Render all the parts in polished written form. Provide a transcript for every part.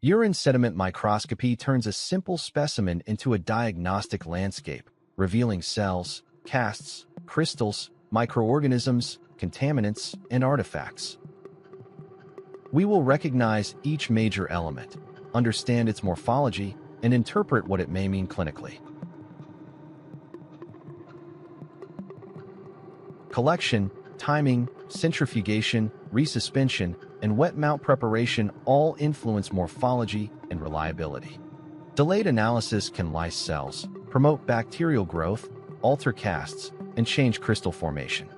Urine sediment microscopy turns a simple specimen into a diagnostic landscape, revealing cells, casts, crystals, microorganisms, contaminants, and artifacts. We will recognize each major element, understand its morphology, and interpret what it may mean clinically. Collection, timing, centrifugation, resuspension, and wet mount preparation all influence morphology and reliability. Delayed analysis can lyse cells, promote bacterial growth, alter casts, and change crystal formation.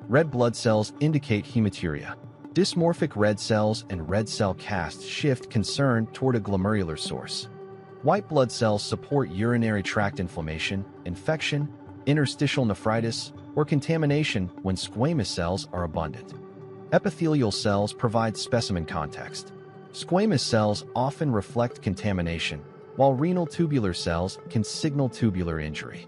Red blood cells indicate hematuria. Dysmorphic red cells and red cell casts shift concern toward a glomerular source. White blood cells support urinary tract inflammation, infection, interstitial nephritis, or contamination when squamous cells are abundant. Epithelial cells provide specimen context. Squamous cells often reflect contamination, while renal tubular cells can signal tubular injury.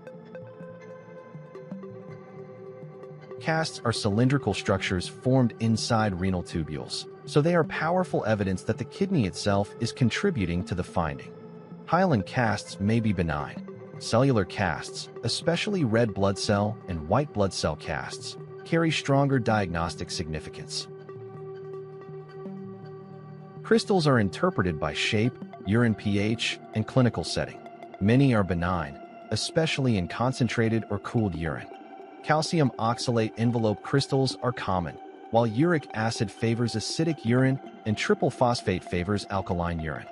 Casts are cylindrical structures formed inside renal tubules, so they are powerful evidence that the kidney itself is contributing to the finding. Hyaline casts may be benign. Cellular casts, especially red blood cell and white blood cell casts, carry stronger diagnostic significance. Crystals are interpreted by shape, urine pH, and clinical setting. Many are benign, especially in concentrated or cooled urine. Calcium oxalate envelope crystals are common, while uric acid favors acidic urine and triple phosphate favors alkaline urine.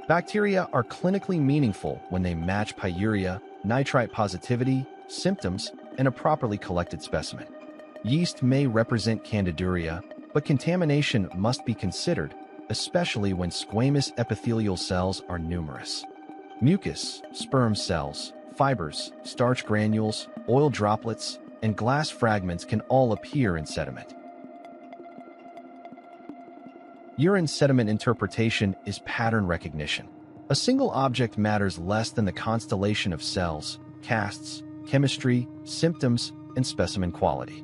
Bacteria are clinically meaningful when they match pyuria, nitrite positivity, symptoms, and a properly collected specimen. Yeast may represent candiduria, but contamination must be considered, especially when squamous epithelial cells are numerous. Mucus, sperm cells, fibers, starch granules, oil droplets, and glass fragments can all appear in sediment. Urine sediment interpretation is pattern recognition. A single object matters less than the constellation of cells, casts, chemistry, symptoms, and specimen quality.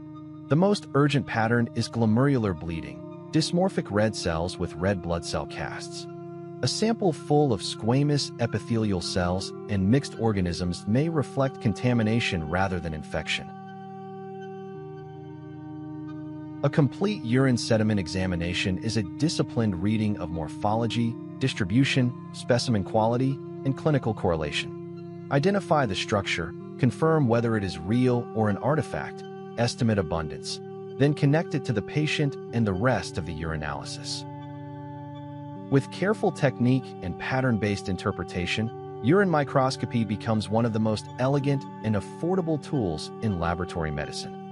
The most urgent pattern is glomerular bleeding, dysmorphic red cells with red blood cell casts. A sample full of squamous epithelial cells and mixed organisms may reflect contamination rather than infection. A complete urine sediment examination is a disciplined reading of morphology, distribution, specimen quality, and clinical correlation. Identify the structure, confirm whether it is real or an artifact, estimate abundance, then connect it to the patient and the rest of the urinalysis. With careful technique and pattern-based interpretation, urine microscopy becomes one of the most elegant and affordable tools in laboratory medicine.